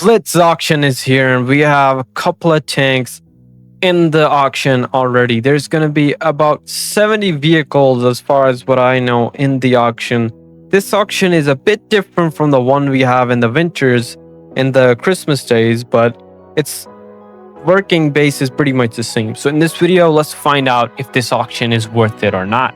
Blitz auction is here, and we have a couple of tanks in the auction already. There's going to be about 70 vehicles, as far as what I know, in the auction. This auction is a bit different from the one we have in the winters, in the Christmas days, but its working base is pretty much the same. So in this video, let's find out if this auction is worth it or not.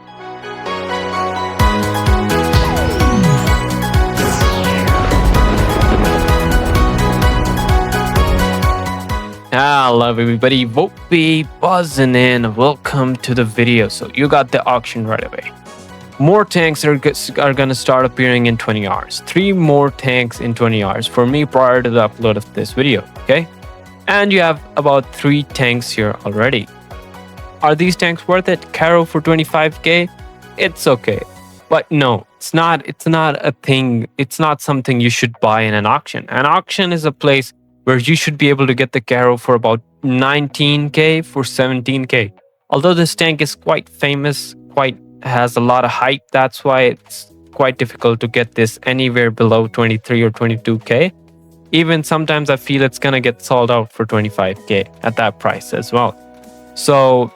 Hello everybody, WoTB buzzing in. Welcome to the video. So you got the auction right away. More tanks are going to start appearing in 20 hours. 3 more tanks in 20 hours for me prior to the upload of this video, okay? And you have about 3 tanks here already. Are these tanks worth it? Carro for 25k? It's okay. But no, it's not a thing. It's not something you should buy in an auction. An auction is a place where you should be able to get the Carro for about 19k for 17k. Although this tank is quite famous, has a lot of hype, that's why it's quite difficult to get this anywhere below 23 or 22k. Even sometimes I feel it's gonna get sold out for 25k at that price as well. So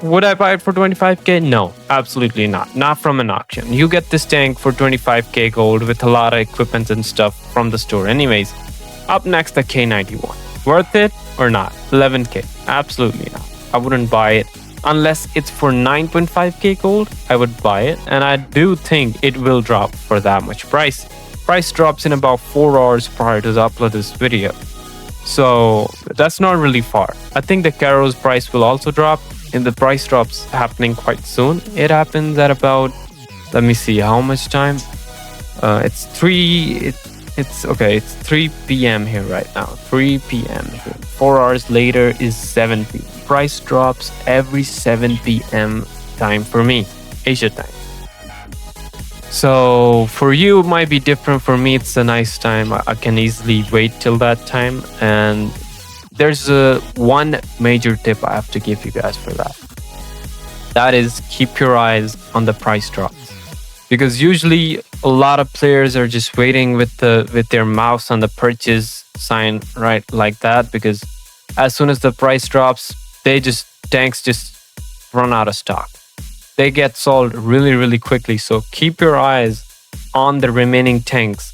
would I buy it for 25k? No, absolutely not. Not from an auction. You get this tank for 25k gold with a lot of equipment and stuff from the store anyways. Up next, the K91. Worth it or not? 11k. Absolutely not. I wouldn't buy it unless it's for 9.5k gold. I would buy it, and I do think it will drop for that much price. Price drops in about 4 hours prior to the upload of this video, so that's not really far. I think the Carro's price will also drop, and the price drops happening quite soon. It happens at about, let me see how much time. It's 3 p.m. here right now. 3 p.m. here. 4 hours later is 7 p.m. Price drops every 7 p.m. time for me, Asia time. So for you, it might be different. For me, it's a nice time. I can easily wait till that time. And there's one major tip I have to give you guys for that. That is, keep your eyes on the price drops. Because usually a lot of players are just waiting with their mouse on the purchase sign right like that, because as soon as the price drops, tanks just run out of stock. They get sold really quickly. So keep your eyes on the remaining tanks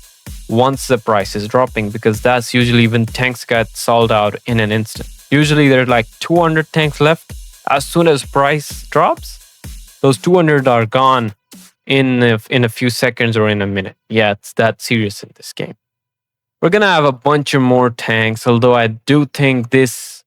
once the price is dropping, because that's usually when tanks get sold out in an instant. Usually there's like 200 tanks left. As soon as price drops, those 200 are gone in a few seconds or in a minute. Yeah, it's that serious in this game. We're gonna have a bunch of more tanks, although I do think this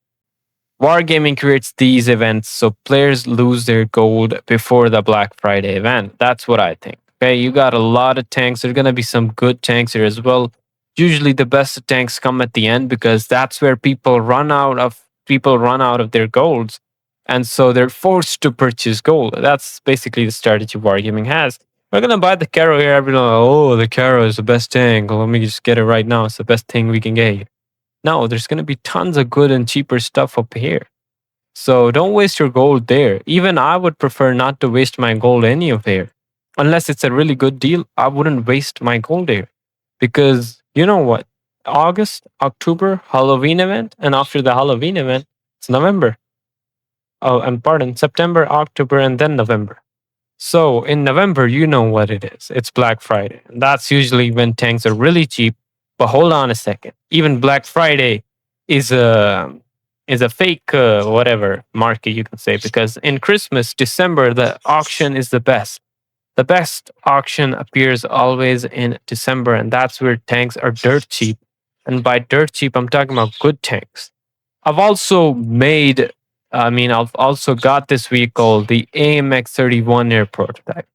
Wargaming creates these events so players lose their gold before the Black Friday event. That's what I think. Okay, you got a lot of tanks. There's gonna be some good tanks here as well. Usually the best tanks come at the end, because that's where people run out of their golds. And so they're forced to purchase gold. That's basically the strategy Wargaming has. We're going to buy the Carro here. Everyone, oh, the Carro is the best tank. Let me just get it right now. It's the best thing we can get. No, there's going to be tons of good and cheaper stuff up here. So don't waste your gold there. Even I would prefer not to waste my gold any of there. Unless it's a really good deal, I wouldn't waste my gold there. Because you know what? August, October, Halloween event. And after the Halloween event, it's November. September, October, and then November. So in November, you know what it is. It's Black Friday. And that's usually when tanks are really cheap. But hold on a second. Even Black Friday is a fake whatever market you can say, because in Christmas, December, the auction is the best. The best auction appears always in December, and that's where tanks are dirt cheap. And by dirt cheap, I'm talking about good tanks. I've also got this vehicle, the AMX-31 Air prototype.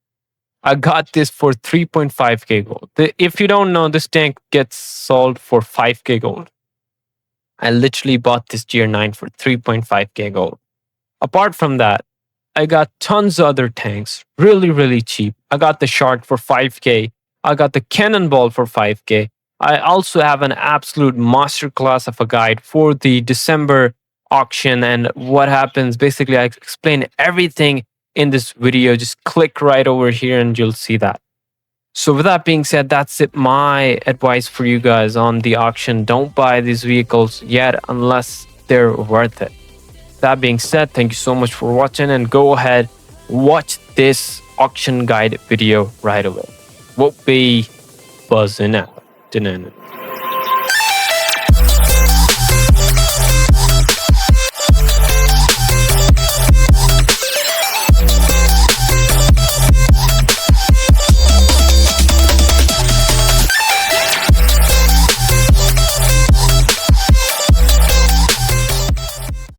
I got this for 3.5k gold. If you don't know, this tank gets sold for 5k gold. I literally bought this GR9 for 3.5k gold. Apart from that, I got tons of other tanks, really cheap. I got the Shark for 5k. I got the Cannonball for 5k. I also have an absolute masterclass of a guide for the December auction and what happens. Basically, I explain everything in this video. Just click right over here and you'll see that. So with that being said, that's it. My advice for you guys on the auction: don't buy these vehicles yet unless they're worth it. That being said, thank you so much for watching, and go ahead, watch this auction guide video right away. We'll be buzzing out.